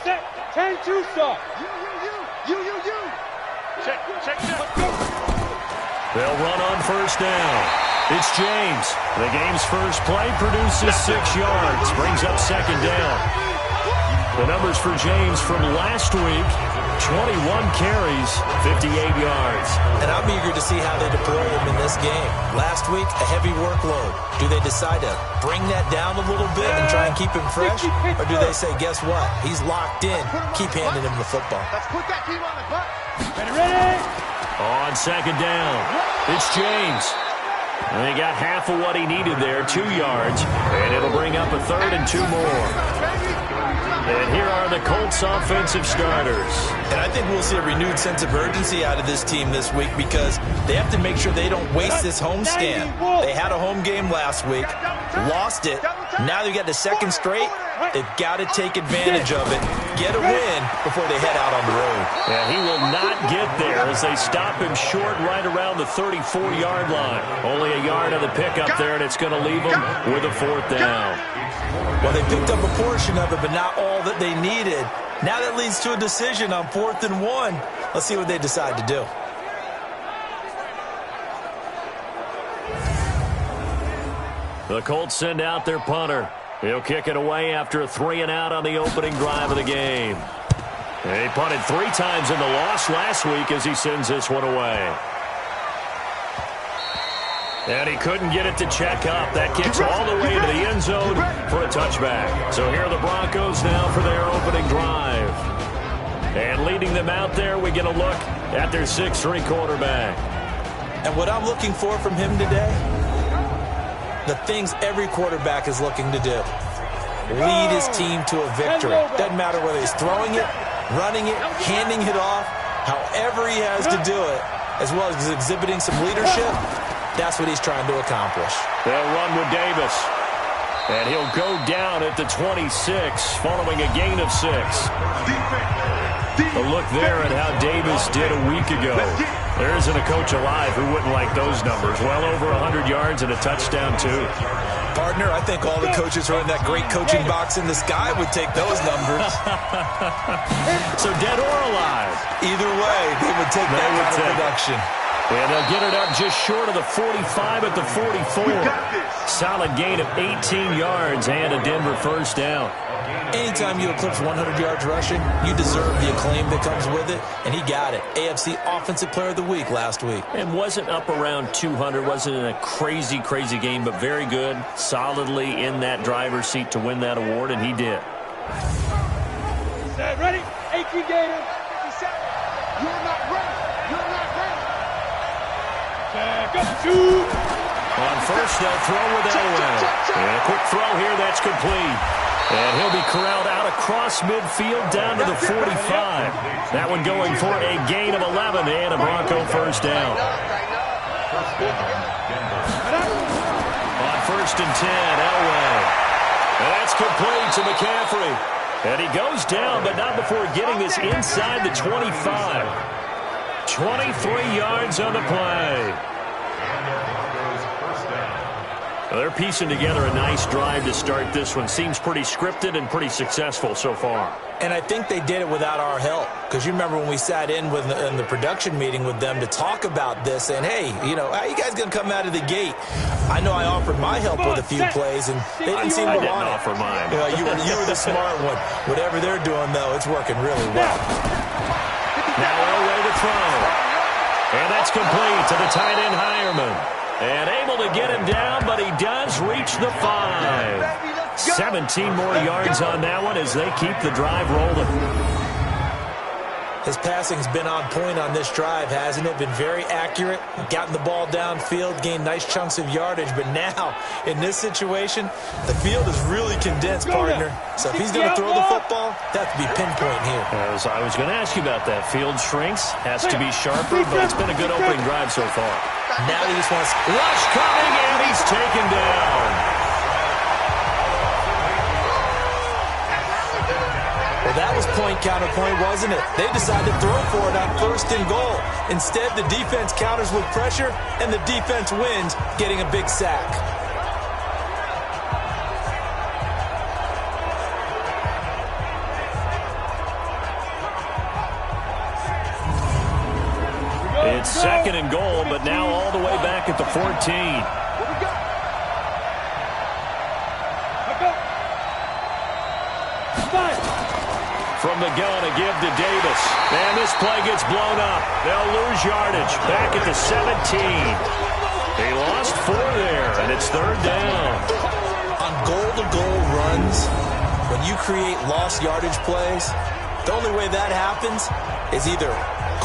Set. 10-2 start. You. Check. Let's go. They'll run on first down. It's James. The game's first play produces 6 yards. Brings up second down. The numbers for James from last week, 21 carries, 58 yards. And I'm eager to see how they deploy him in this game. Last week, a heavy workload. Do they decide to bring that down a little bit and try and keep him fresh? Or do they say, guess what? He's locked in. Keep handing him the football. Let's put that team on the butt. Ready? On second down, it's James. And they got half of what he needed there, 2 yards. And it'll bring up a third and 2 more. And here are the Colts offensive starters. And I think we'll see a renewed sense of urgency out of this team this week because they have to make sure they don't waste this homestand. They had a home game last week, lost it. Now they've got the second straight. They've got to take advantage of it, get a win before they head out on the road. And he will not get there as they stop him short right around the 34-yard line. Only a yard on the pickup there, and it's going to leave him with a 4th down. Well, they picked up a portion of it, but not all that they needed. Now that leads to a decision on 4th and 1. Let's see what they decide to do. The Colts send out their punter. He'll kick it away after a 3-and-out on the opening drive of the game. He punted 3 times in the loss last week as he sends this one away. And he couldn't get it to check up. That kicks all the way to the end zone for a touchback. So here are the Broncos now for their opening drive. And leading them out there, we get a look at their 6'3" quarterback. And what I'm looking for from him today, the things every quarterback is looking to do. Lead his team to a victory. Doesn't matter whether he's throwing it, running it, handing it off, however he has to do it, as well as exhibiting some leadership. That's what he's trying to accomplish. They'll run with Davis. And he'll go down at the 26 following a gain of 6. A look there at how Davis did a week ago. There isn't a coach alive who wouldn't like those numbers. Well over 100 yards and a touchdown, too. Partner, I think all the coaches who are in that great coaching box in the sky would take those numbers. So dead or alive? Either way, they would take that kind of production. And they'll get it up just short of the 45 at the 44. Solid gain of 18 yards and a Denver first down. Anytime you eclipse 100 yards rushing, you deserve the acclaim that comes with it, and he got it. AFC Offensive Player of the Week last week. And wasn't up around 200, wasn't in a crazy game, but very good, solidly in that driver's seat to win that award, and he did. Set, ready? 18 Gators. 57. You're not ready. On first, they'll throw with Elway. And a quick throw here, that's complete. And he'll be corralled out across midfield down to the 45. That one going for a gain of 11 and a Bronco first down. On first and 10, Elway. And that's complete to McCaffrey. And he goes down, but not before getting this inside the 25. 23 yards on the play. Well, they're piecing together a nice drive to start this one. Seems pretty scripted and pretty successful so far. And I think they did it without our help. Because you remember when we sat in the production meeting with them to talk about this, and hey, you know, how you guys going to come out of the gate? I know I offered my help with a few plays, and they didn't seem to want it. I didn't offer mine. You were the smart one. Whatever they're doing, though, it's working really well. Now Elway to throw. And that's complete to the tight end Hireman. And able to get him down, but he does reach the 5. 17 more yards on that one as they keep the drive rolling. His passing's been on point on this drive, hasn't it? Been very accurate, gotten the ball downfield, gained nice chunks of yardage. But now, in this situation, the field is really condensed, partner. So if he's going to throw the football, that has to be pinpoint here. As I was going to ask you about that. Field shrinks, has to be sharper, but it's been a good opening drive so far. Now he just wants... Rush coming, and he's taken down. Well, that was point counterpoint, wasn't it? They decided to throw for it on first and goal. Instead, the defense counters with pressure, and the defense wins, getting a big sack. second and goal, but now all the way back at the 14. What we got? From the gun, a give to Davis. And this play gets blown up. They'll lose yardage. Back at the 17. They lost 4 there, and it's third down. On goal-to-goal runs, when you create lost yardage plays, the only way that happens is either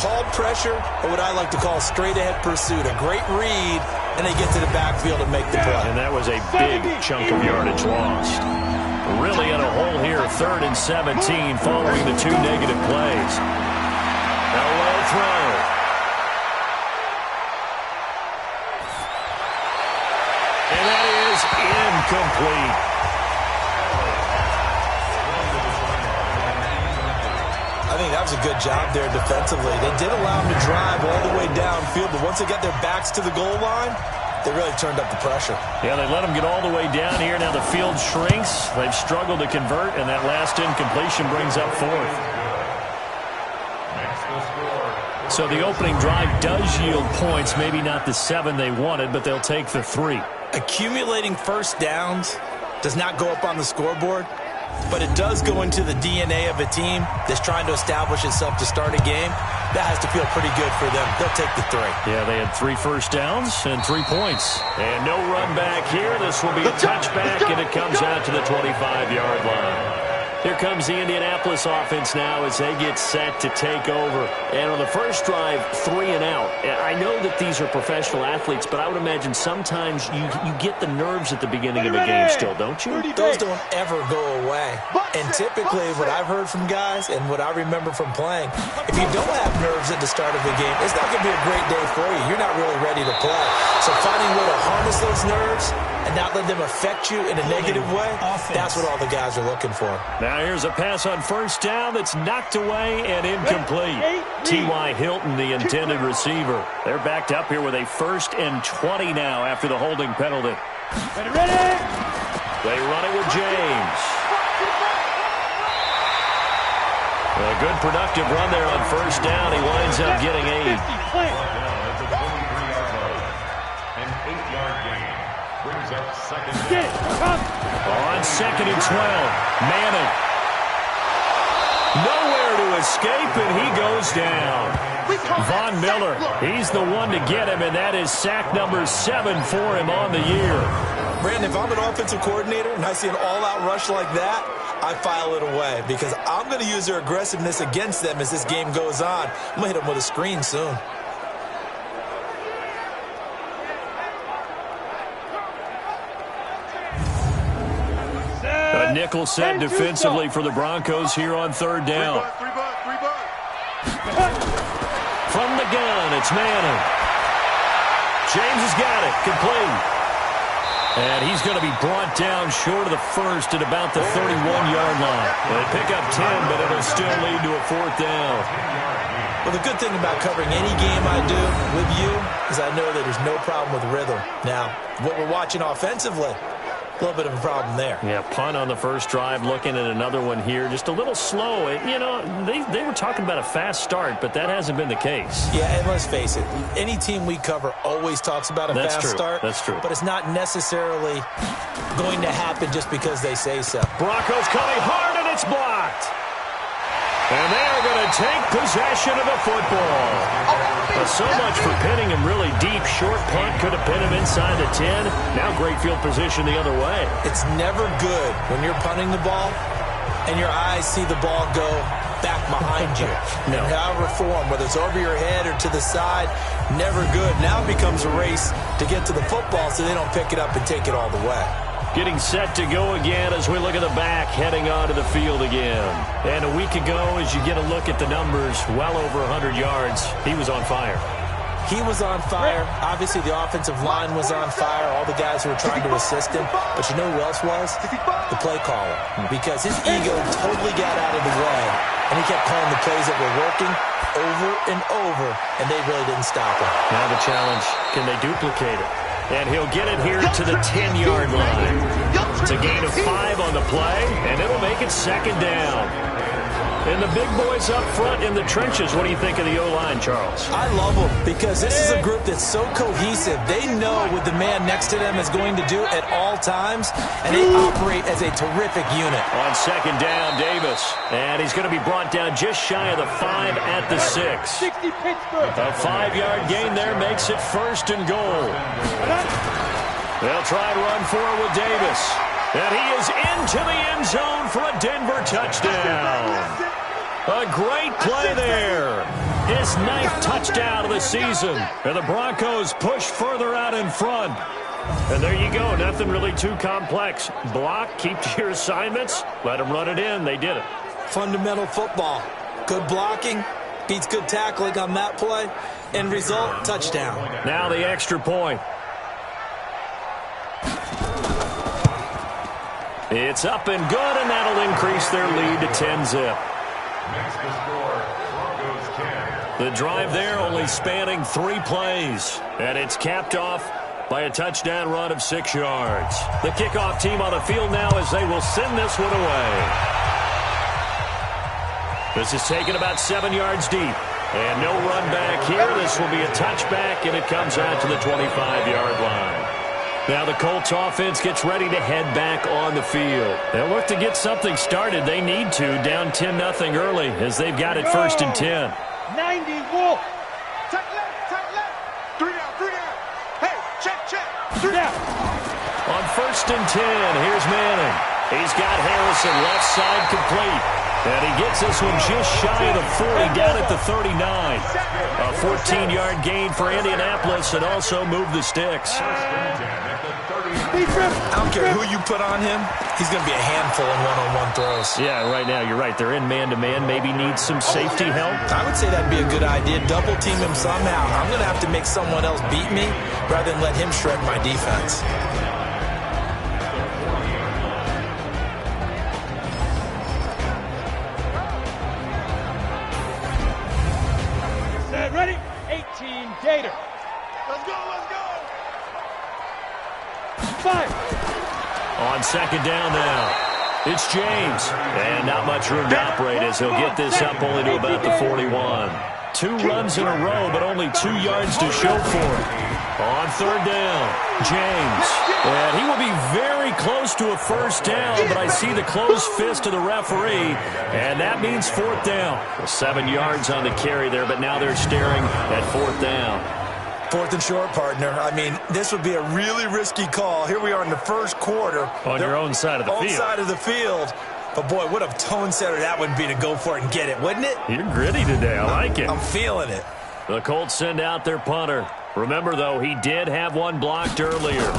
called pressure or what I like to call straight-ahead pursuit. A great read, and they get to the backfield and make the play. And that was a big chunk of yardage lost. Really in a hole here, 3rd and 17 following the 2 negative plays. A low throw. And that is incomplete. I think that was a good job there defensively. They did allow them to drive all the way downfield, but once they got their backs to the goal line, they really turned up the pressure. Yeah, they let them get all the way down here. Now the field shrinks. They've struggled to convert, and that last incompletion brings up 4th. So the opening drive does yield points, maybe not the 7 they wanted, but they'll take the 3. Accumulating first downs does not go up on the scoreboard, but it does go into the DNA of a team that's trying to establish itself to start a game. That has to feel pretty good for them. They'll take the 3. Yeah, they had 3 first downs and 3 points. And no run back here. This will be a touchback, and it comes out to the 25-yard line. Here comes the Indianapolis offense now as they get set to take over. And on the first drive, 3 and out. I know that these are professional athletes, but I would imagine sometimes you get the nerves at the beginning of a game still, don't you? Those don't ever go away. And typically what I've heard from guys and what I remember from playing, if you don't have nerves at the start of a game, it's not going to be a great day for you. You're not really ready to play. So finding a way to harness those nerves and not let them affect you in a negative way, that's what all the guys are looking for. Now here's a pass on first down that's knocked away and incomplete. T.Y. Hilton, the intended receiver. They're backed up here with a 1st and 20 now after the holding penalty. Ready. They run it with James. A good productive run there on first down. He winds up getting 8. An 8-yard gain brings up second down. On 2nd and 12, Madden. Nowhere to escape, and he goes down. Von Miller, he's the one to get him, and that is sack number 7 for him on the year. Brandon, if I'm an offensive coordinator and I see an all-out rush like that, I file it away because I'm going to use their aggressiveness against them as this game goes on. I'm going to hit them with a screen soon. A nickel set defensively for the Broncos here on 3rd down. From the gun, it's Manning. James has got it, complete. And he's going to be brought down short of the 1st at about the 31-yard line. They pick up 10, but it'll still lead to a 4th down. Well, the good thing about covering any game I do with you is I know that there's no problem with rhythm. Now, what we're watching offensively, a little bit of a problem there. Yeah, punt on the first drive, looking at another one here. Just a little slow. You know, they were talking about a fast start, but that hasn't been the case. Yeah, and let's face it, any team we cover always talks about a fast start. That's true. But it's not necessarily going to happen just because they say so. Broncos coming hard, and it's blocked. And they're going to take possession of the football. But so much for pinning him really deep. Short punt could have pinned him inside the 10. Now great field position the other way. It's never good when you're punting the ball and your eyes see the ball go back behind you. No. However form, whether it's over your head or to the side, never good. Now it becomes a race to get to the football so they don't pick it up and take it all the way. Getting set to go again as we look at the back, heading onto the field again. And a week ago, as you get a look at the numbers, well over 100 yards, he was on fire. He was on fire. Obviously, the offensive line was on fire, all the guys who were trying to assist him. But you know who else was? The play caller. Because his ego totally got out of the way, and he kept calling the plays that were working over and over, and they really didn't stop him. Now the challenge, can they duplicate it? And he'll get it here to the 10-yard line. It's a gain of of 5 on the play, and it'll make it second down. And the big boys up front in the trenches, what do you think of the O-line, Charles? I love them because this is a group that's so cohesive. They know what the man next to them is going to do at all times, and they operate as a terrific unit. On second down, Davis. And he's going to be brought down just shy of the 5 at the 6. 60 Pittsburgh. A 5-yard gain there makes it first and goal. They'll try and run forward with Davis. And he is into the end zone for a Denver touchdown. A great play there. His 9th touchdown of the season. And the Broncos push further out in front. And there you go. Nothing really too complex. Block, keep to your assignments, let them run it in. They did it. Fundamental football. Good blocking beats good tackling on that play. End result, touchdown. Now the extra point. It's up and good, and that'll increase their lead to 10-zip. Next to score, Broncos 10. The drive there only spanning 3 plays, and it's capped off by a touchdown run of 6 yards. The kickoff team on the field now as they will send this one away. This is taken about 7 yards deep, and no run back here. This will be a touchback, and it comes out to the 25-yard line. Now the Colts offense gets ready to head back on the field. They'll look to get something started. They need to, down 10-0 early as they've got it 1st and 10. 90 Wolf. Tight left. 3 down. Hey, check. 3 down. On 1st and 10, here's Manning. He's got Harrison left side complete. And he gets this one just shy of the 40, down at the 39. A 14-yard gain for Indianapolis, and also move the sticks. I don't care who you put on him. He's going to be a handful in one-on-one throws. Yeah, right now, you're right. They're in man-to-man. Maybe need some safety help. I would say that'd be a good idea. Double team him somehow. I'm going to have to make someone else beat me rather than let him shred my defense. Ready? 18 Gator. Let's go. 5. On second down now, it's James. And not much room to operate as he'll get this up only to about the 41. 2 runs in a row, but only 2 yards to show for it. On 3rd down, James. And he will be very close to a 1st down, but I see the closed fist of the referee, and that means 4th down. 7 yards on the carry there, but now they're staring at 4th down. 4th and short, partner. I mean, this would be a really risky call. Here we are in the 1st quarter. On your own side of the field. Own side of the field. But, boy, what a tone setter that would be to go for it and get it, wouldn't it? You're gritty today. I like it. I'm feeling it. The Colts send out their punter. Remember, though, he did have one blocked earlier.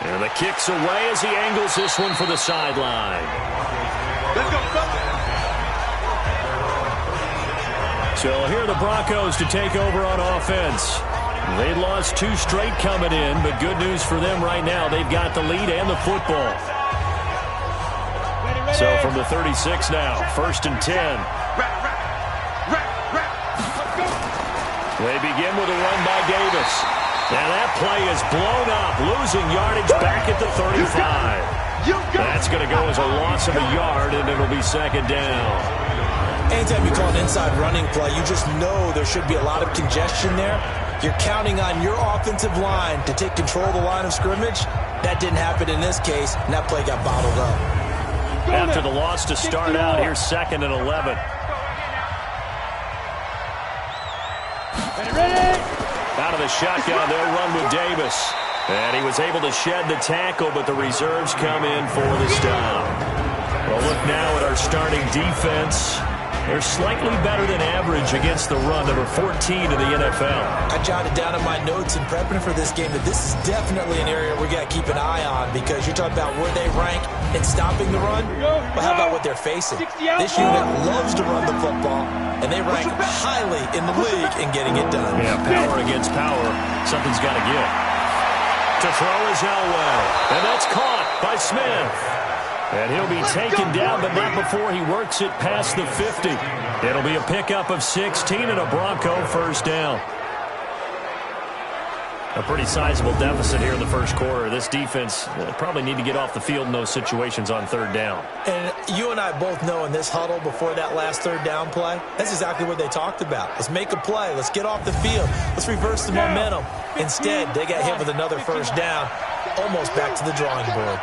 And the kick's away as he angles this one for the sideline. Let's go, fellas. So here are the Broncos to take over on offense. They lost 2 straight coming in, but good news for them right now. They've got the lead and the football. So from the 36 now, 1st and 10. They begin with a run by Davis. And that play is blown up, losing yardage back at the 35. That's going to go as a loss of a yard, and it'll be 2nd down. Anytime you call an inside running play, you just know there should be a lot of congestion there. You're counting on your offensive line to take control of the line of scrimmage. That didn't happen in this case, and that play got bottled up. After the loss to start out, here's 2nd and 11. Out of the shotgun, they'll run with Davis. And he was able to shed the tackle, but the reserves come in for the stop. Well, look now at our starting defense. They're slightly better than average against the run, number 14 in the NFL. I jotted down in my notes in prepping for this game that this is definitely an area we're going to keep an eye on, because you're talking about where they rank in stopping the run. Well, how about what they're facing? This unit loves to run the football, and they rank highly in the league in getting it done. Yeah, power against power. Something's got to give. To throw is Elway, and that's caught by Smith. And he'll be taken down, but not before he works it past the 50. It'll be a pickup of 16 and a Bronco 1st down. A pretty sizable deficit here in the first quarter. This defense probably need to get off the field in those situations on third down. And you and I both know in this huddle before that last third down play, that's exactly what they talked about. Let's make a play. Let's get off the field. Let's reverse the momentum. Instead, they got hit with another first down, almost back to the drawing board.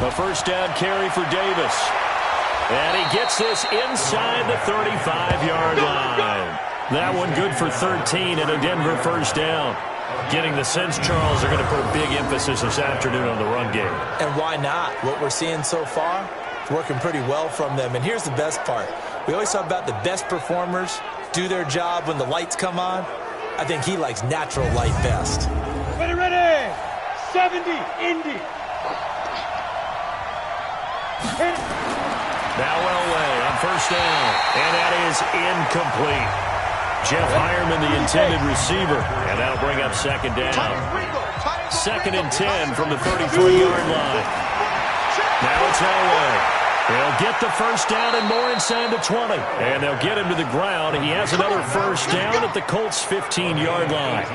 A first down carry for Davis. And he gets this inside the 35-yard line. That one good for 13 and a Denver first down. Getting the sense, Charles, are going to put a big emphasis this afternoon on the run game. And why not? What we're seeing so far, it's working pretty well from them. And here's the best part. We always talk about the best performers do their job when the lights come on. I think he likes natural light best. Ready. 70, Indy. Now Elway on first down. And that is incomplete. Jeff Hireman, the intended receiver. And that'll bring up second down. 2nd and 10 from the 33-yard line. Now it's Elway. They'll get the first down and more inside the 20. And they'll get him to the ground. He has another first down at the Colts' 15-yard line.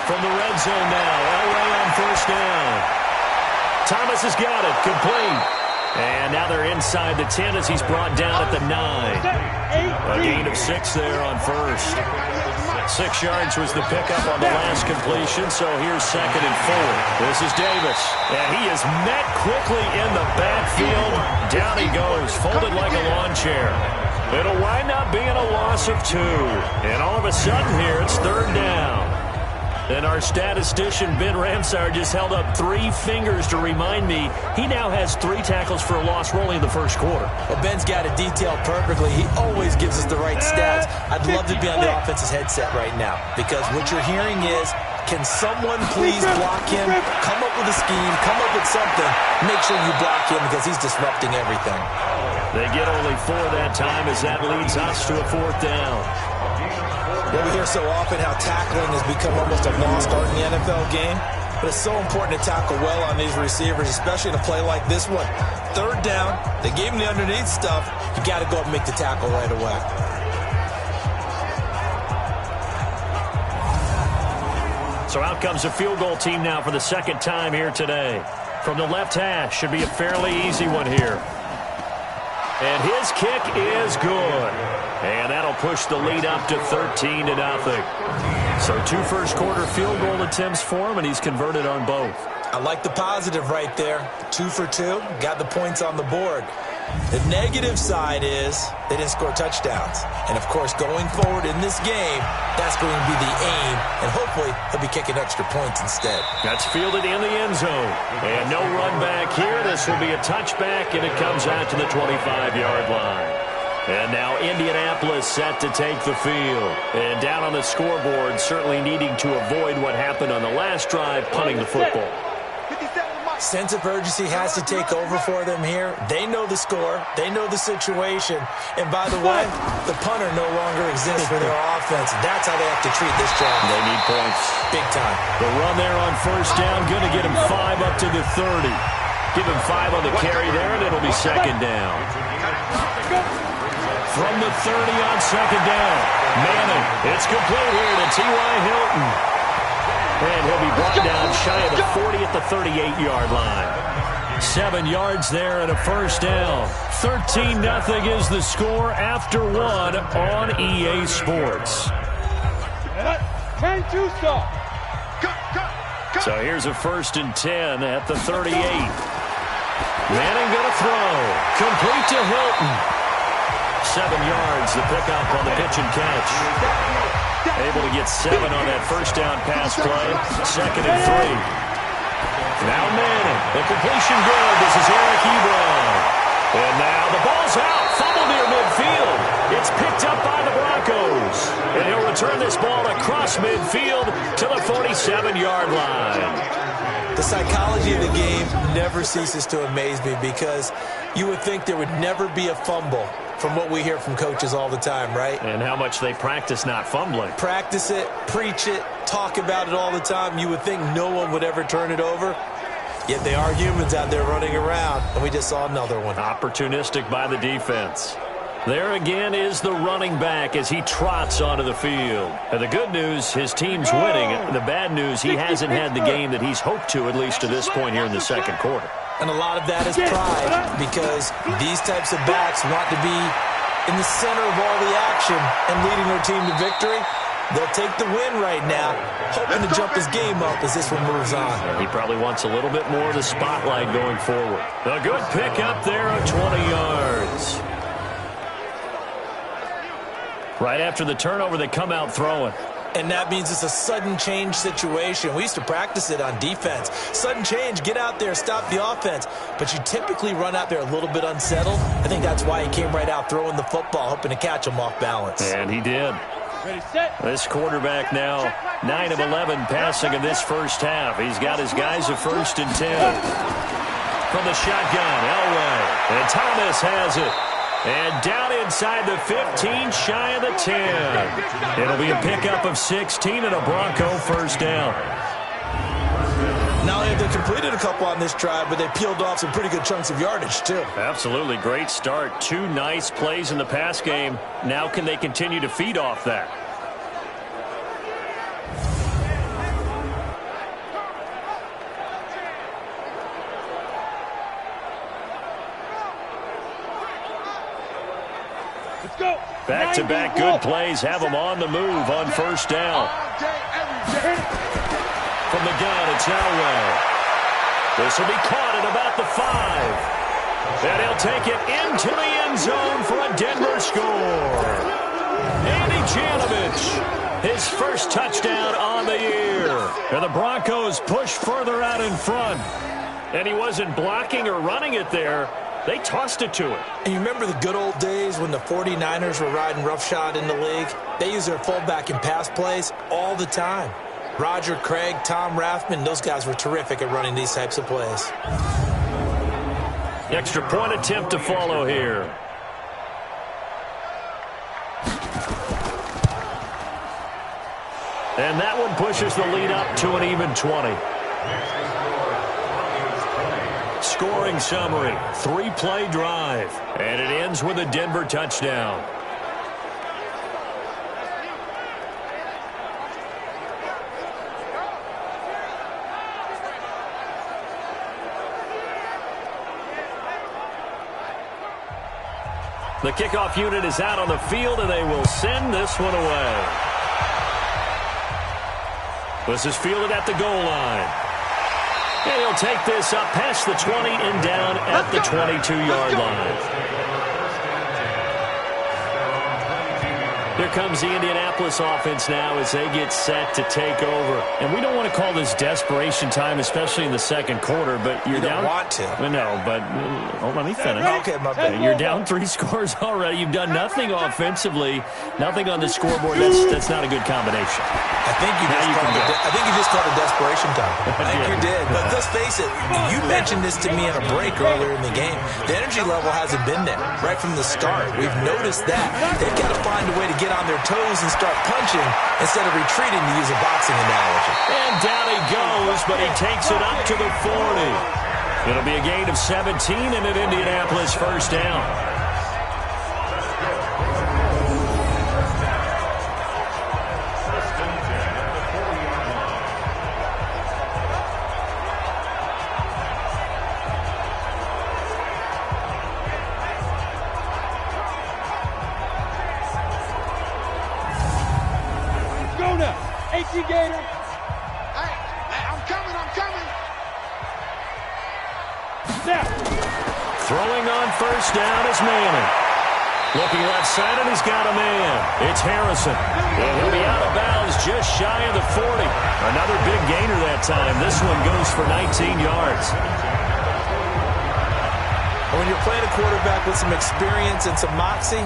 From the red zone now, Elway on first down. Thomas has got it, complete. And now they're inside the 10 as he's brought down at the 9. A gain of 6 there on first. 6 yards was the pickup on the last completion, so here's 2nd and 4. This is Davis, and he is met quickly in the backfield. Down he goes, folded like a lawn chair. It'll wind up being a loss of 2. And all of a sudden here, it's third down. And our statistician, Ben Ramsar, just held up 3 fingers to remind me he now has 3 tackles for a loss rolling in the first quarter. Well, Ben's got it detailed perfectly. He always gives us the right stats. I'd love to be on the offense's headset right now because what you're hearing is, can someone please block him? Come up with a scheme. Come up with something. Make sure you block him because he's disrupting everything. They get only 4 that time as that leads us to a 4th down. Well, we hear so often how tackling has become almost a lost art in the NFL game. But it's so important to tackle well on these receivers, especially in a play like this one. Third down, they gave him the underneath stuff. You got to go up and make the tackle right away. So out comes a field goal team now for the 2nd time here today. From the left hash, should be a fairly easy one here. And his kick is good. And that'll push the lead up to 13-0. So 2 first-quarter field goal attempts for him, and he's converted on both. I like the positive right there. 2 for 2, got the points on the board. The negative side is they didn't score touchdowns. And, of course, going forward in this game, that's going to be the aim. And hopefully he'll be kicking extra points instead. That's fielded in the end zone. And no run back here. This will be a touchback, and it comes out to the 25-yard line. And now Indianapolis set to take the field. And down on the scoreboard, certainly needing to avoid what happened on the last drive, punting the football. Sense of urgency has to take over for them here. They know the score. They know the situation. And by the way, the punter no longer exists for their offense. That's how they have to treat this job. They need points. Big time. The run there on first down, going to get him 5 up to the 30. Give him 5 on the carry there, and it'll be 2nd down. From the 30 on 2nd down. Manning, it's complete here to T.Y. Hilton. And he'll be brought down shy of the 40 at the 38-yard line. 7 yards there and a first down. 13-0 is the score after 1 on EA Sports. So here's a 1st and 10 at the 38. Manning going to throw. Complete to Hilton. 7 yards, the pickup on the pitch and catch. Able to get 7 on that first down pass play. 2nd and 3. Now Manning. The completion good. This is Eric Ebron. And now the ball's out. Fumble near midfield. It's picked up by the Broncos. And he'll return this ball across midfield to the 47-yard line. The psychology of the game never ceases to amaze me because you would think there would never be a fumble from what we hear from coaches all the time, right? And how much they practice not fumbling. Practice it, preach it, talk about it all the time. You would think no one would ever turn it over. Yet they are humans out there running around, and we just saw another one. Opportunistic by the defense. There again is the running back as he trots onto the field. And the good news, his team's winning. The bad news, he hasn't had the game that he's hoped to, at least to this point here in the second quarter. And a lot of that is pride because these types of backs want to be in the center of all the action and leading their team to victory. They'll take the win right now, hoping to jump his game up as this one moves on. He probably wants a little bit more of the spotlight going forward. A good pick up there of 20 yards. Right after the turnover, they come out throwing. And that means it's a sudden change situation. We used to practice it on defense. Sudden change, get out there, stop the offense. But you typically run out there a little bit unsettled. I think that's why he came right out throwing the football, hoping to catch him off balance. And he did. Ready, set. This quarterback now 9 of 11 passing in this first half. He's got his guys at 1st and 10. From the shotgun, Elway. And Thomas has it. And down inside the 15, shy of the 10. It'll be a pickup of 16 and a Bronco first down. Not only have they completed a couple on this drive, but they peeled off some pretty good chunks of yardage, too. Absolutely. Great start. 2 nice plays in the pass game. Now can they continue to feed off that? Let's go. Back-to-back good plays have them on the move on first down. From the gun, it's Elway. This will be caught at about the 5. And he'll take it into the end zone for a Denver score. Andy Janovich, his first touchdown on the year. And the Broncos push further out in front. And he wasn't blocking or running it there. They tossed it to him. And you remember the good old days when the 49ers were riding roughshod in the league? They used their fullback in pass plays all the time. Roger Craig, Tom Rathman, those guys were terrific at running these types of plays. Extra point attempt to follow here. And that one pushes the lead up to an even 20. Scoring summary, 3-play drive. And it ends with a Denver touchdown. The kickoff unit is out on the field, and they will send this one away. This is fielded at the goal line. And he'll take this up past the 20 and down at the 22-yard line. Here comes the Indianapolis offense now as they get set to take over. And we don't want to call this desperation time, especially in the second quarter, but you're down. You don't want to. No, but hold on, let me finish. Okay, my bad. You're down 3 scores already. You've done nothing offensively, nothing on the scoreboard. That's not a good combination. I think you just called it desperation time. I think you did. But let's face it, you mentioned this to me in a break earlier in the game. The energy level hasn't been there right from the start. We've noticed that. They've got to find a way to get on their toes and start punching instead of retreating, to use a boxing analogy. And down he goes, but he takes it up to the 40. It'll be a gain of 17 and an Indianapolis first down. Gator. Hey, I'm coming. Now. Throwing on first down is Manning. Looking left side, and he's got a man. It's Harrison. And he'll be out of bounds just shy of the 40. Another big gainer that time. This one goes for 19 yards. When when you're playing a quarterback with some experience and some moxie,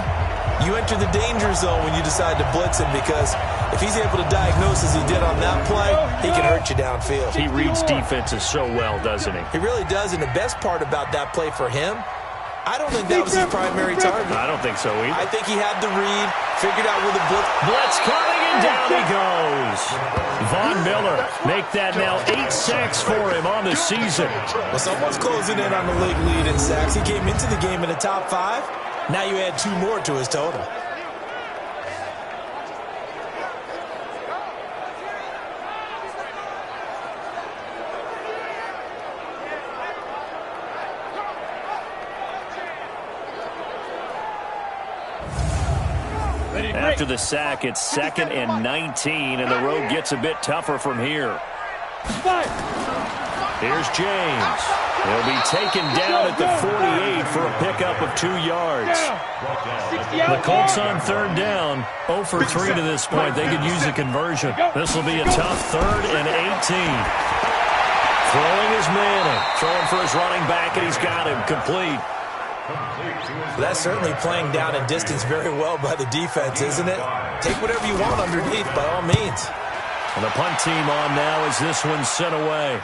you enter the danger zone when you decide to blitz him, because if he's able to diagnose as he did on that play, he can hurt you downfield. He reads defenses so well, doesn't he? He really does, and the best part about that play for him, I don't think that was his primary target. I don't think so either. I think he had the read, figured out where the blitz coming, and down he goes. Von Miller, make that now 8 sacks for him on the season. Well, someone's closing in on the league lead in sacks. He came into the game in the top 5. Now you add 2 more to his total. After the sack, it's 2nd and 19, and the road gets a bit tougher from here. Here's James. He'll be taken down at the 48 for a pickup of 2 yards. The Colts on 3rd down, 0 for 3 to this point. They could use a conversion. This will be a tough 3rd and 18. Throwing his Manning. Throwing for his running back, and he's got him complete. That's certainly playing down in distance very well by the defense, isn't it? Take whatever you want underneath, by all means. And the punt team on now as this one's sent away.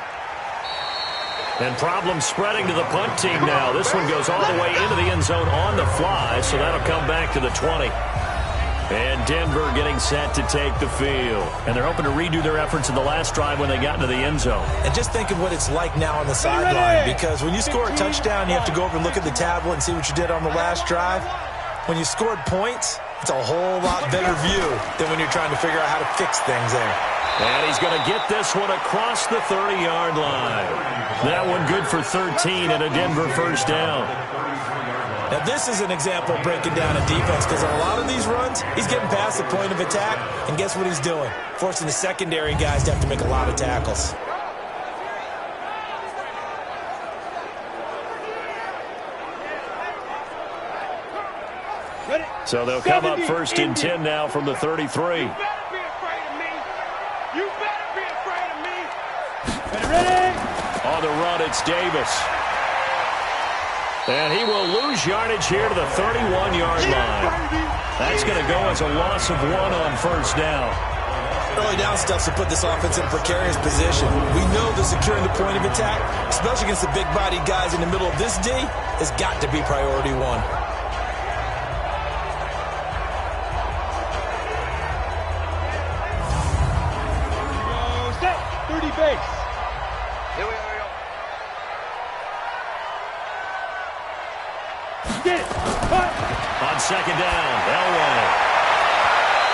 And problems spreading to the punt team now. This one goes all the way into the end zone on the fly, so that'll come back to the 20. And Denver getting set to take the field. And they're hoping to redo their efforts in the last drive when they got into the end zone. And just think of what it's like now on the sideline, because when you score a touchdown, you have to go over and look at the tablet and see what you did on the last drive. When you scored points, it's a whole lot better view than when you're trying to figure out how to fix things there. And he's going to get this one across the 30-yard line. That one good for 13 and a Denver first down. Now, this is an example of breaking down a defense, because on a lot of these runs, he's getting past the point of attack, and guess what he's doing? Forcing the secondary guys to have to make a lot of tackles. So they'll come up 1st and 10 now from the 33. On the run, it's Davis. And he will lose yardage here to the 31-yard line. That's going to go as a loss of 1 on first down. Early down stuff to put this offense in a precarious position. We know that securing the point of attack, especially against the big-bodied guys in the middle of this D, has got to be priority 1. Set, 30 base. Here we go. Get it. On 2nd down, Elway.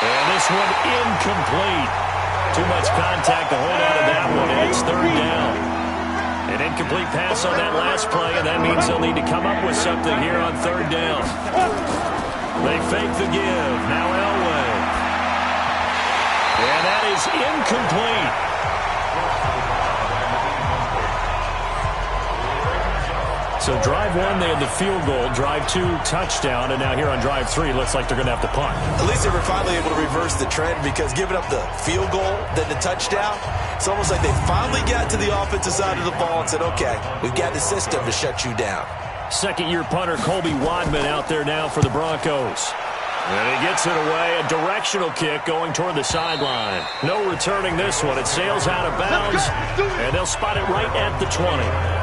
And this one incomplete. Too much contact to hold on to that one, and it's 3rd down. An incomplete pass on that last play, and that means they'll need to come up with something here on 3rd down. They fake the give. Now Elway. And that is incomplete. So drive 1, they had the field goal. Drive 2, touchdown. And now here on drive 3, looks like they're going to have to punt. At least they were finally able to reverse the trend, because giving up the field goal, then the touchdown, it's almost like they finally got to the offensive side of the ball and said, okay, we've got the system to shut you down. 2nd-year punter Colby Wadman out there now for the Broncos. And he gets it away. A directional kick going toward the sideline. No returning this one. It sails out of bounds, and they'll spot it right at the 20.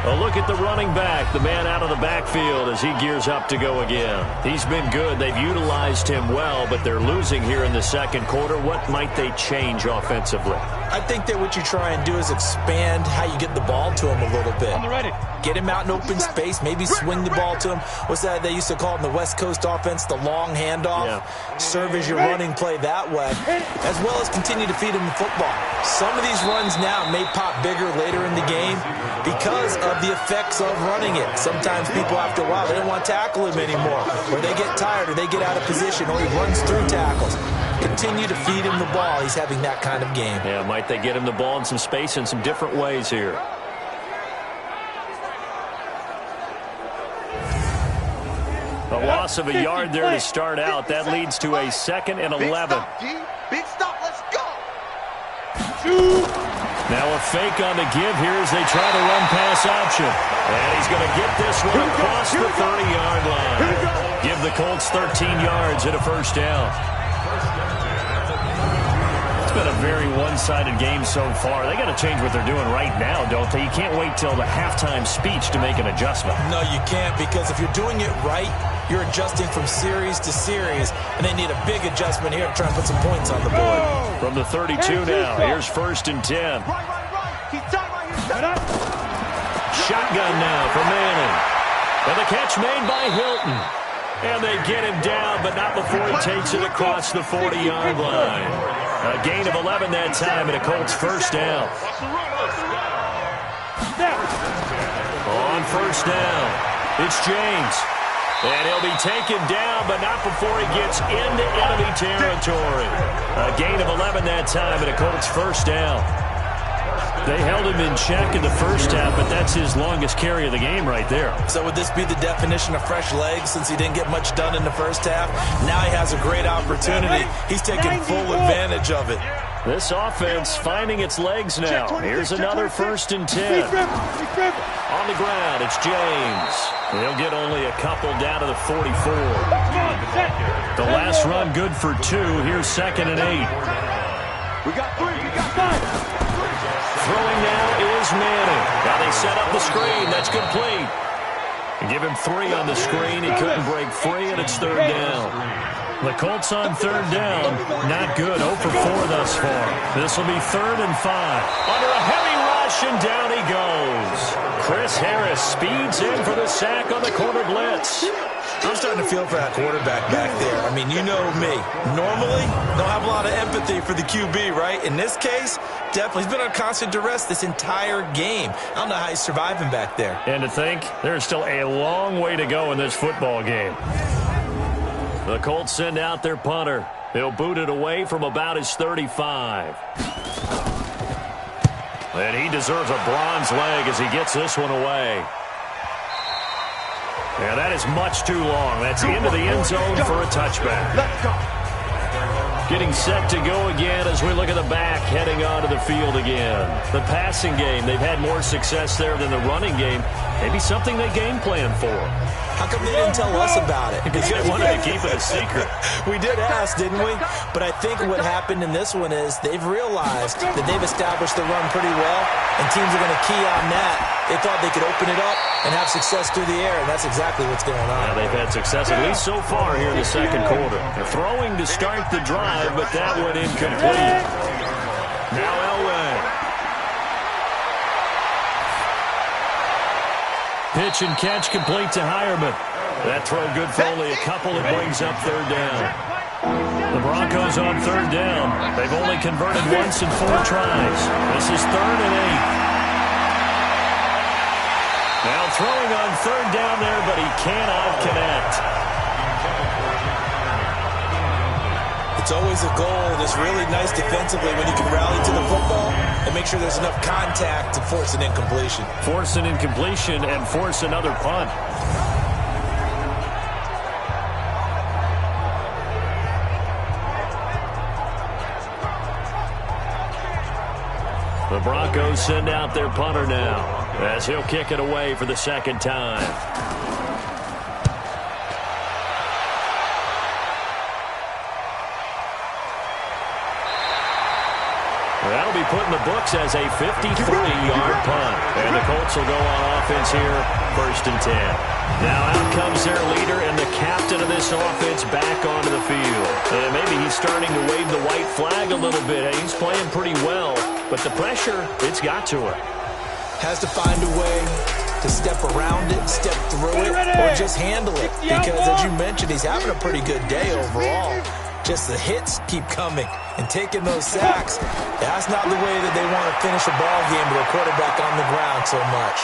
A look at the running back, the man out of the backfield as he gears up to go again. He's been good. They've utilized him well, but they're losing here in the 2nd quarter. What might they change offensively? I think that what you try and do is expand how you get the ball to him a little bit. Get him out in open space, maybe swing the ball to him. What's that they used to call in the West Coast offense, the long handoff? Yeah. Serve as your running play that way, as well as continue to feed him the football. Some of these runs now may pop bigger later in the game because of the effects of running it. Sometimes people, after a while, they don't want to tackle him anymore, or they get tired, or they get out of position, or he runs through tackles. Continue to feed him the ball. He's having that kind of game. Yeah, might they get him the ball in some space in some different ways here. A loss of a yard there to start out. That leads to a 2nd and 11. Big stop, let's go. 2. Now a fake on the give here as they try to run pass option. And he's going to get this one across the 30-yard line. Give the Colts 13 yards and a first down. It's been a very one-sided game so far. They got to change what they're doing right now, don't they? You can't wait till the halftime speech to make an adjustment. No, you can't, because if you're doing it right, you're adjusting from series to series, and they need a big adjustment here to try and put some points on the board. From the 32 now, here's 1st and 10. Shotgun now for Manning. And the catch made by Hilton. And they get him down, but not before he takes it across the 40-yard line. A gain of 11 that time, and a Colts first down. On first down, it's James. And he'll be taken down, but not before he gets into enemy territory. A gain of 11 that time, and a Colts first down. They held him in check in the first half, but that's his longest carry of the game right there. So would this be the definition of fresh legs since he didn't get much done in the first half? Now he has a great opportunity. He's taking full advantage of it. This offense finding its legs now. Here's another 1st and 10. On the ground, it's James. He'll get only a couple down to the 44. The last run good for 2. Here's 2nd and 8. We got 3. We got 5. Throwing now is Manning. Now they set up the screen. That's complete. Give him 3 on the screen. He couldn't break free, and it's 3rd down. The Colts on 3rd down. Not good. 0 for 4 thus far. This will be 3rd and 5. Under a heavy rush, and down he goes. Chris Harris speeds in for the sack on the corner blitz. I'm starting to feel for that quarterback back there. I mean, you know me. Normally, don't have a lot of empathy for the QB, right? In this case, definitely. He's been on constant duress this entire game. I don't know how he's surviving back there. And to think, there's still a long way to go in this football game. The Colts send out their punter. He'll boot it away from about his 35. And he deserves a bronze leg as he gets this one away. Yeah, that is much too long. That's into the end zone for a touchback. Let's go. Getting set to go again as we look at the back heading onto the field again. The passing game, they've had more success there than the running game. Maybe something they game plan for. How come they didn't tell us about it? Because they wanted to keep it a secret. We did ask, didn't we? But I think what happened in this one is they've realized that they've established the run pretty well, and teams are going to key on that. They thought they could open it up and have success through the air, and that's exactly what's going on. Yeah, they've had success, at least so far here in the second quarter. They're throwing to start the drive, but that one incomplete. Now Elway. Pitch and catch complete to Hireman. That throw good for only a couple. It brings up 3rd down. The Broncos on 3rd down. They've only converted once in 4 tries. This is 3rd and 8. Now throwing on 3rd down there, but he cannot connect. It's always a goal, and it's really nice defensively when you can rally to the football and make sure there's enough contact to force an incompletion. Force an incompletion and force another punt. The Broncos send out their punter now as he'll kick it away for the 2nd time. That'll be put in the books as a 53-yard punt. And the Colts will go on offense here, 1st and 10. Now out comes their leader and the captain of this offense back onto the field. And maybe he's starting to wave the white flag a little bit. He's playing pretty well, but the pressure, it's got to him. Has to find a way to step around it, step through it, or just handle it. Because, as you mentioned, he's having a pretty good day overall. Just the hits keep coming and taking those sacks. That's not the way that they want to finish a ball game with a quarterback on the ground so much.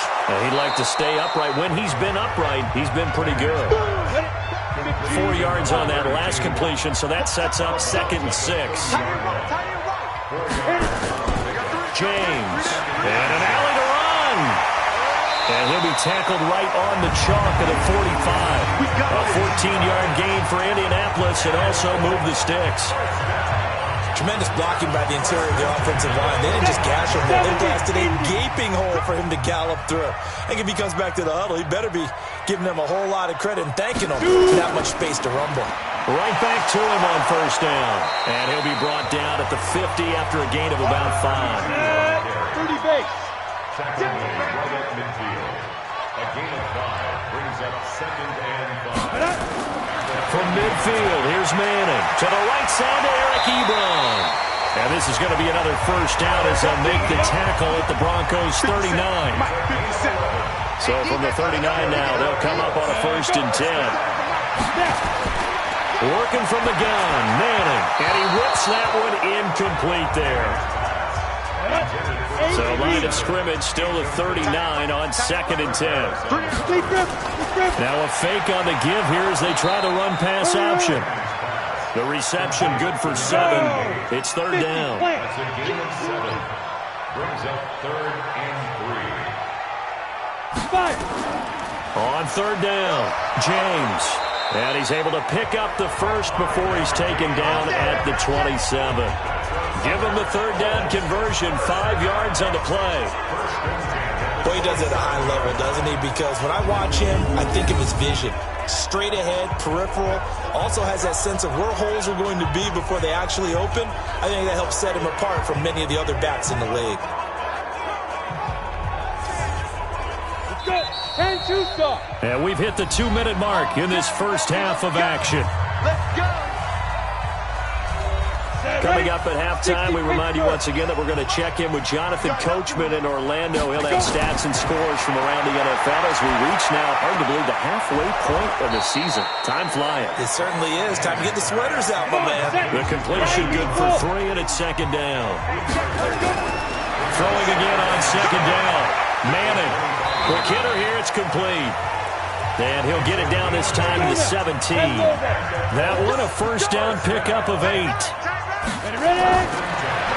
He'd like to stay upright. When he's been upright, he's been pretty good. 4 yards on that last completion, so that sets up 2nd and 6. James, and an alley to run. And he'll be tackled right on the chalk of the 45. A 14-yard gain for Indianapolis and also move the sticks. Tremendous blocking by the interior of the offensive line. They didn't just gash him there. They blasted a gaping hole for him to gallop through. I think if he comes back to the huddle, he better be giving them a whole lot of credit and thanking them for that much space to rumble. Right back to him on first down. And he'll be brought down at the 50 after a gain of about 5. 30 base. Tackling right at midfield. A gain of 5 brings up 2nd and 5. From midfield, here's Manning. To the right side to Eric Ebron. And this is going to be another first down as they'll make the tackle at the Broncos 39. So from the 39 now, they'll come up on a 1st and 10. Working from the gun, Manning. And he whips that one incomplete there. So line of scrimmage still at 39 on 2nd and 10. Now a fake on the give here as they try to run pass option. The reception good for 7. It's 3rd down. That's a gain of 7. Brings up 3rd and 3. On 3rd down, James. And he's able to pick up the first before he's taken down at the 27. Give him the 3rd down conversion, 5 yards on the play. Boy, he does it at a high level, doesn't he? Because when I watch him, I think of his vision. Straight ahead, peripheral. Also has that sense of where holes are going to be before they actually open. I think that helps set him apart from many of the other backs in the league. And we've hit the 2-minute mark in this first half of action. Let's go. Coming up at halftime, we remind you once again that we're going to check in with Jonathan Coachman in Orlando. He'll have stats and scores from around the NFL as we reach now, hard to believe, the halfway point of the season. Time flying. It certainly is. Time to get the sweaters out, my man. The completion good for 3, and it's 2nd down. Throwing again on 2nd down. Manning. Quick hitter here. It's complete. And he'll get it down this time to the 17. That one a first down pickup of 8.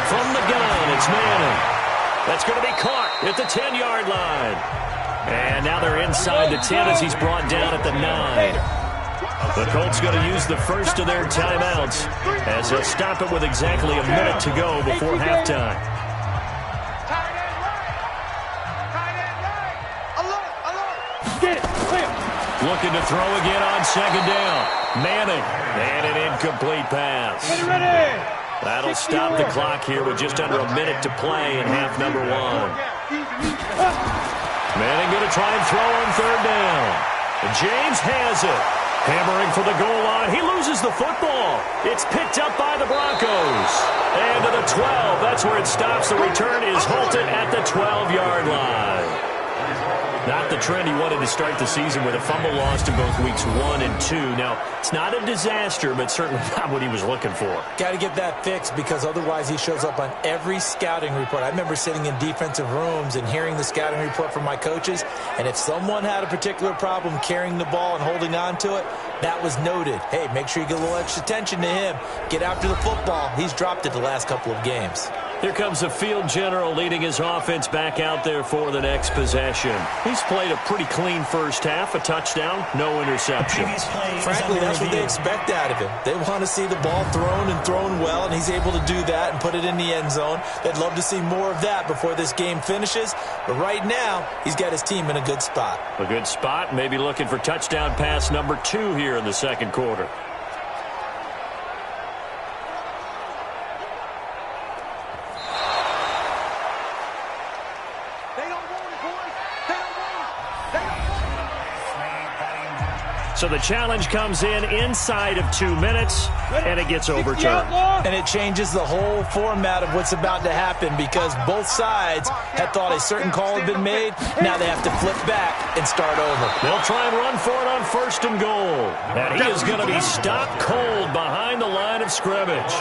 From the gun, it's Manning. That's going to be caught at the 10-yard line. And now they're inside the 10 as he's brought down at the 9. The Colts going to use the first of their timeouts as they'll stop it with exactly a minute to go before halftime. Looking to throw again on 2nd down. Manning. And an incomplete pass. That'll stop the clock here with just under a minute to play in half number 1. Manning going to try and throw on 3rd down. And James has it. Hammering for the goal line. He loses the football. It's picked up by the Broncos. And to the 12. That's where it stops. The return is halted at the 12-yard line. Not the trend he wanted to start the season with a fumble lost in both weeks 1 and 2. Now, it's not a disaster, but certainly not what he was looking for. Got to get that fixed because otherwise he shows up on every scouting report. I remember sitting in defensive rooms and hearing the scouting report from my coaches, and if someone had a particular problem carrying the ball and holding on to it, that was noted. Hey, make sure you get a little extra attention to him. Get after the football. He's dropped it the last couple of games. Here comes the field general leading his offense back out there for the next possession. He's played a pretty clean first half, a touchdown, no interception. Frankly, that's what they expect out of him. They want to see the ball thrown and thrown well, and he's able to do that and put it in the end zone. They'd love to see more of that before this game finishes, but right now, he's got his team in a good spot. A good spot, maybe looking for touchdown pass number 2 here in the 2nd quarter. So the challenge comes in inside of 2 minutes, and it gets overturned. And it changes the whole format of what's about to happen because both sides had thought a certain call had been made. Now they have to flip back and start over. They'll try and run for it on 1st and goal. And he is going to be stopped cold behind the line of scrimmage.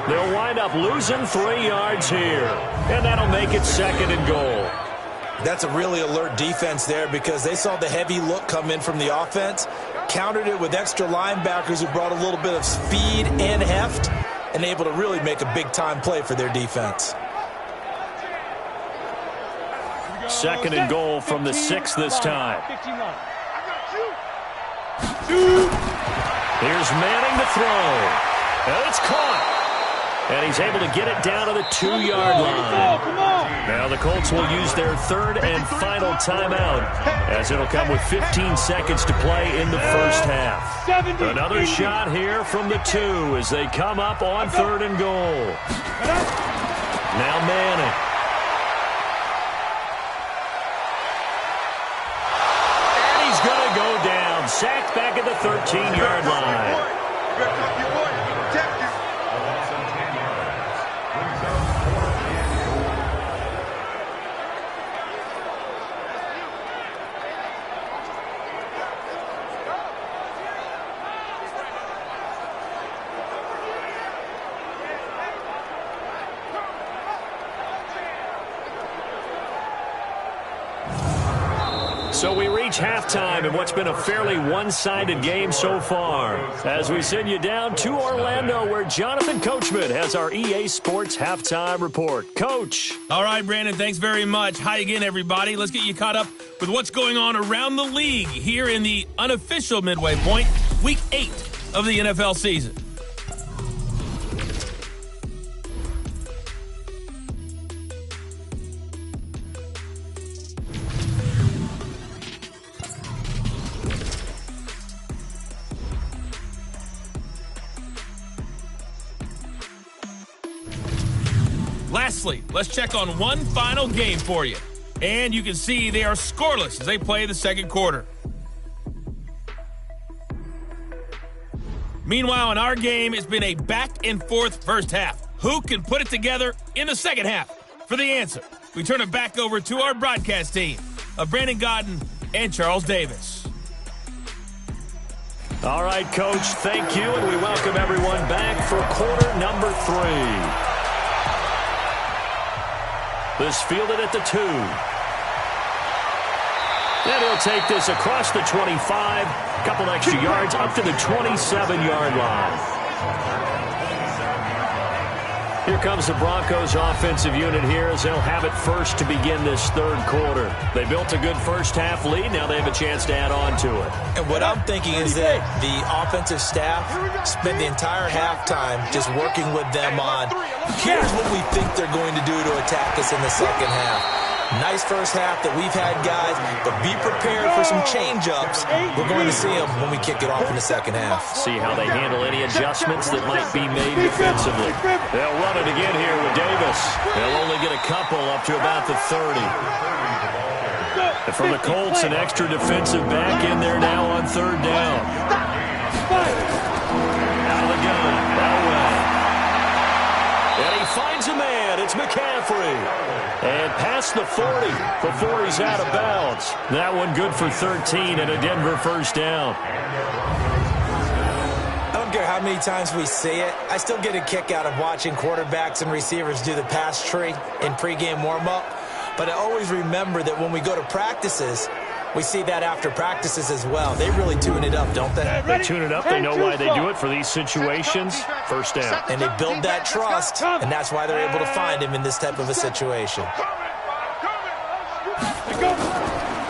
They'll wind up losing 3 yards here. And that'll make it 2nd and goal. That's a really alert defense there because they saw the heavy look come in from the offense, countered it with extra linebackers who brought a little bit of speed and heft, and able to really make a big-time play for their defense. 2nd and goal from the 6 this time. Here's Manning to throw. And it's caught. And he's able to get it down to the 2-yard line. Now the Colts will use their third and final timeout, as it'll come with 15 seconds to play in the first half. Another shot here from the 2 as they come up on 3rd and goal. Now Manning. And he's going to go down. Sacked back at the 13-yard line. So we reach halftime in what's been a fairly one-sided game so far, as we send you down to Orlando, where Jonathan Coachman has our EA Sports Halftime Report. Coach. All right, Brandon, thanks very much. Hi again, everybody. Let's get you caught up with what's going on around the league here in the unofficial midway point, Week 8 of the NFL season. Lastly, let's check on one final game for you. And you can see they are scoreless as they play the second quarter. Meanwhile, in our game, it's been a back-and-forth first half. Who can put it together in the second half? For the answer, we turn it back over to our broadcast team of Brandon Godden and Charles Davis. All right, Coach, thank you, and we welcome everyone back for quarter number 3. This fielded at the 2. And he'll take this across the 25. A couple extra yards up to the 27-yard line. Here comes the Broncos offensive unit here as they'll have it first to begin this third quarter. They built a good first half lead. Now they have a chance to add on to it. And what I'm thinking is that the offensive staff spent the entire halftime just working with them on, here's what we think they're going to do to attack us in the second half. Nice first half that we've had, guys, but be prepared for some change-ups. We're going to see them when we kick it off in the second half. See how they handle any adjustments that might be made defensively. They'll run it again here with Davis. They'll only get a couple up to about the 30. And from the Colts, an extra defensive back in there now on 3rd down. Out of the gun, Elway. And he finds a man. It's McCaffrey. And past the 40 before he's out of bounds. That one good for 13 and a Denver first down. I don't care how many times we see it. I still get a kick out of watching quarterbacks and receivers do the pass tree in pregame warm-up. But I always remember that when we go to practices, we see that after practices as well. They really tune it up, don't they? They tune it up. They know why they do it for these situations. First down. And they build that trust, and that's why they're able to find him in this type of a situation.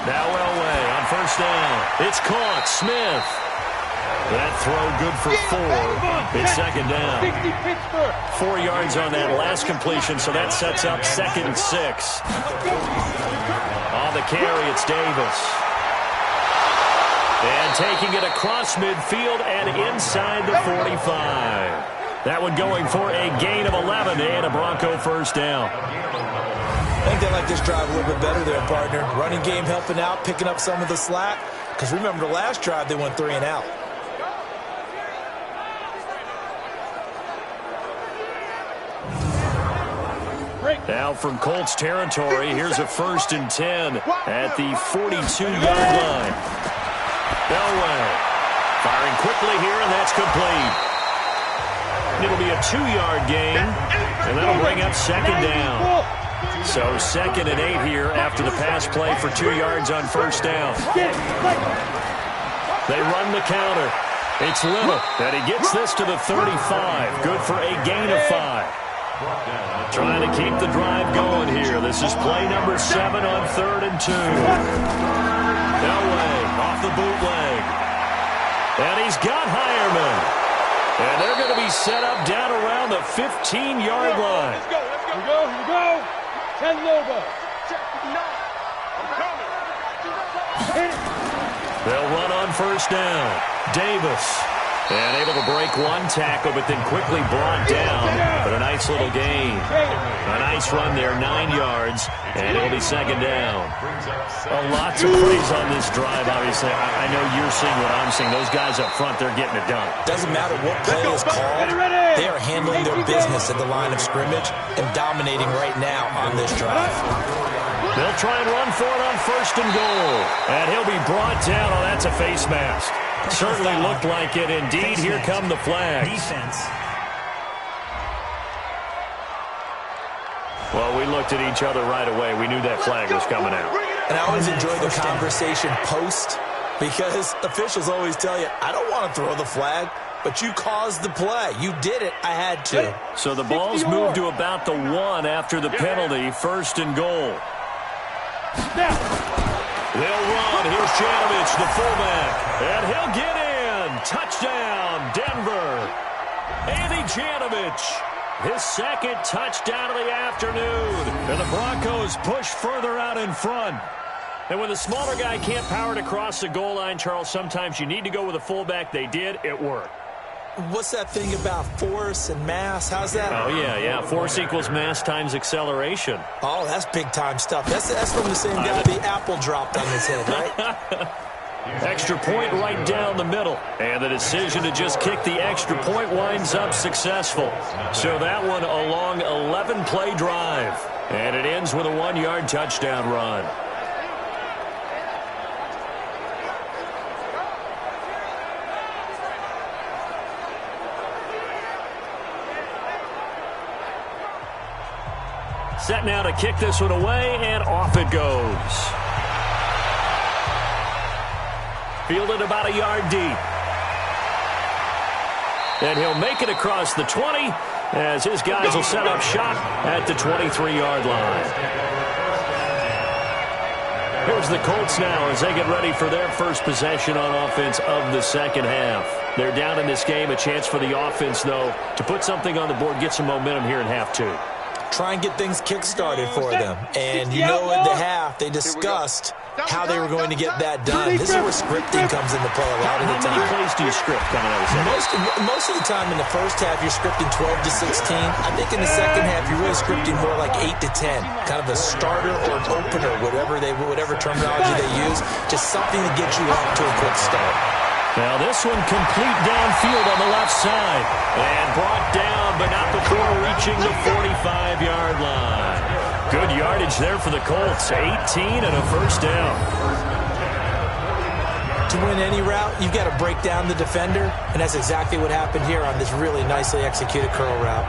Now Elway on first down. It's caught. Smith. That throw good for 4. It's second down. 4 yards on that last completion, so that sets up 2nd and 6. On the carry, it's Davis. And taking it across midfield and inside the 45. That one going for a gain of 11 and a Bronco first down. I think they like this drive a little bit better there, partner. Running game helping out, picking up some of the slack. Because remember, the last drive, they went 3 and out. Now from Colts territory, here's a 1st and 10 at the 42-yard line. Elway firing quickly here, and that's complete. It'll be a 2-yard gain, and that'll bring up 2nd down. So 2nd and 8 here after the pass play for 2 yards on first down. They run the counter. It's Little, and he gets this to the 35. Good for a gain of 5. Trying to keep the drive going here. This is play number 7 on 3rd and 2. Elway off the bootleg. And he's got Hireman. And they're going to be set up down around the 15-yard line. Let's go. Here we go. 10 Lobo. They'll run on first down. Davis. And able to break one tackle, but then quickly brought down. But a nice little gain. A nice run there, 9 yards. And it'll be second down. Lots of praise on this drive, obviously. I know you're seeing what I'm seeing. Those guys up front, they're getting it done. Doesn't matter what play is called. They are handling their business at the line of scrimmage and dominating right now on this drive. They'll try and run for it on first and goal. And he'll be brought down. Oh, that's a face mask. Certainly looked like it. Indeed, here come the flags. Defense. Well, we looked at each other right away. We knew that flag was coming out. And I always enjoy the conversation post because officials always tell you, I don't want to throw the flag, but you caused the play. You did it. I had to. So the ball's moved to about the 1 after the penalty. First and goal. They'll run. Here's Janovich, the fullback. And he'll get in. Touchdown, Denver. Andy Janovich. His second touchdown of the afternoon. And the Broncos push further out in front. And when the smaller guy can't power it across the goal line, Charles, sometimes you need to go with a fullback. They did. It worked. What's that thing about force and mass? How's that? Oh, yeah. Force equals mass times acceleration. Oh, that's big-time stuff. That's from the same guy the apple dropped on his head, right? Extra point right down the middle. And the decision to just kick the extra point winds up successful. So that one a long 11-play drive. And it ends with a 1-yard touchdown run. Set now to kick this one away, and off it goes. Fielded about a yard deep. And he'll make it across the 20 as his guys will set up shop at the 23-yard line. Here's the Colts now as they get ready for their first possession on offense of the second half. They're down in this game. A chance for the offense, though, to put something on the board, get some momentum here in half 2. Try and get things kick-started for them. And you know at the half, they discussed how they were going to get that done. This is where scripting comes into play a lot of the time. How many plays do you script coming out of the second? Most of the time in the first half, you're scripting 12 to 16. I think in the second half, you're really scripting more like 8 to 10. Kind of a starter or an opener, whatever terminology they use. Just something to get you off to a quick start. Now this one complete downfield on the left side. And brought down, but not before reaching the 45-yard line. Good yardage there for the Colts. 18 and a first down. To win any route, you've got to break down the defender. And that's exactly what happened here on this really nicely executed curl route.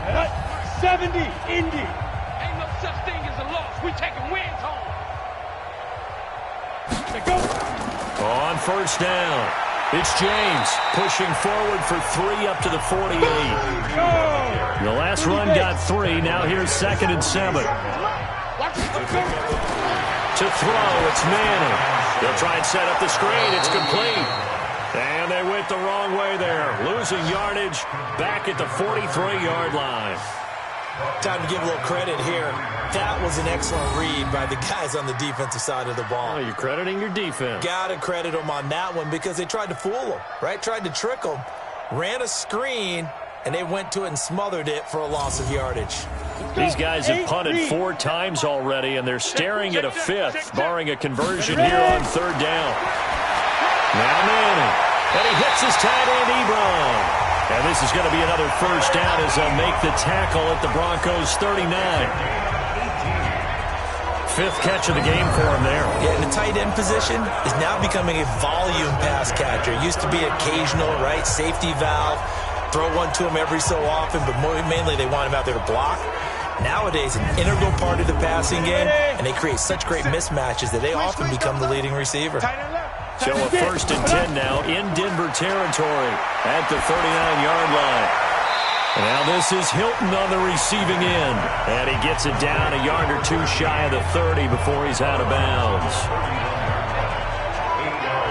At 70, Indy. Such thing as a loss. We taking wins home. Go. On first down, it's James pushing forward for 3 up to the 48. The last run got 3. Now here's 2nd and 7. To throw, it's Manning. They'll try and set up the screen. It's complete. And they went the wrong way there. Losing yardage back at the 43-yard line. Time to give a little credit here. That was an excellent read by the guys on the defensive side of the ball. Oh, you're crediting your defense. Got to credit them on that one because they tried to fool them, right? Tried to trick them. Ran a screen, and they went to it and smothered it for a loss of yardage. These guys have punted 4 times already, and they're staring at a 5th, barring a conversion here on 3rd down. Now Manning. And he hits his tight end, Ebron. And this is going to be another first down as they'll make the tackle at the Broncos' 39. 5th catch of the game for him there. Yeah, and the tight end position is now becoming a volume pass catcher. It used to be occasional, right? Safety valve. Throw one to him every so often, but mainly they want him out there to block. Nowadays, an integral part of the passing game, and they create such great mismatches that they often become the leading receiver. So a 1st and 10 now in Denver territory at the 39-yard line. Now this is Hilton on the receiving end. And he gets it down a yard or two shy of the 30 before he's out of bounds.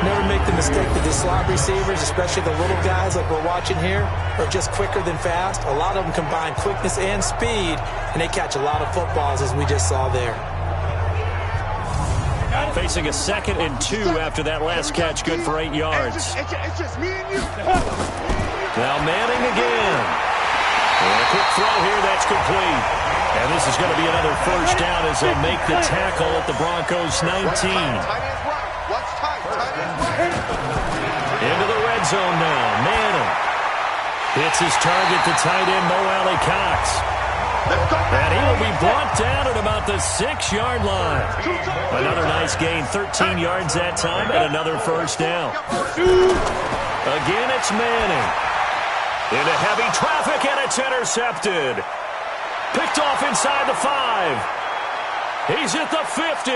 Never make the mistake that the slot receivers, especially the little guys like we're watching here, are just quicker than fast. A lot of them combine quickness and speed, and they catch a lot of footballs, as we just saw there. Facing a 2nd and 2 after that last catch, good for 8 yards. It's just me and you. Now Manning again. And a quick throw here, that's complete. And this is going to be another first down as they make the tackle at the Broncos 19. Into the red zone now. Manning hits his target to tight end Mo Alley-Cox. And he will be brought down at about the 6-yard line. Another nice gain, 13 yards that time, and another first down. Again, it's Manning. Into heavy traffic, and it's intercepted. Picked off inside the 5. He's at the 50,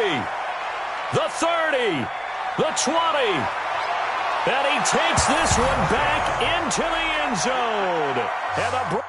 the 30, the 20. And he takes this one back into the end zone. And the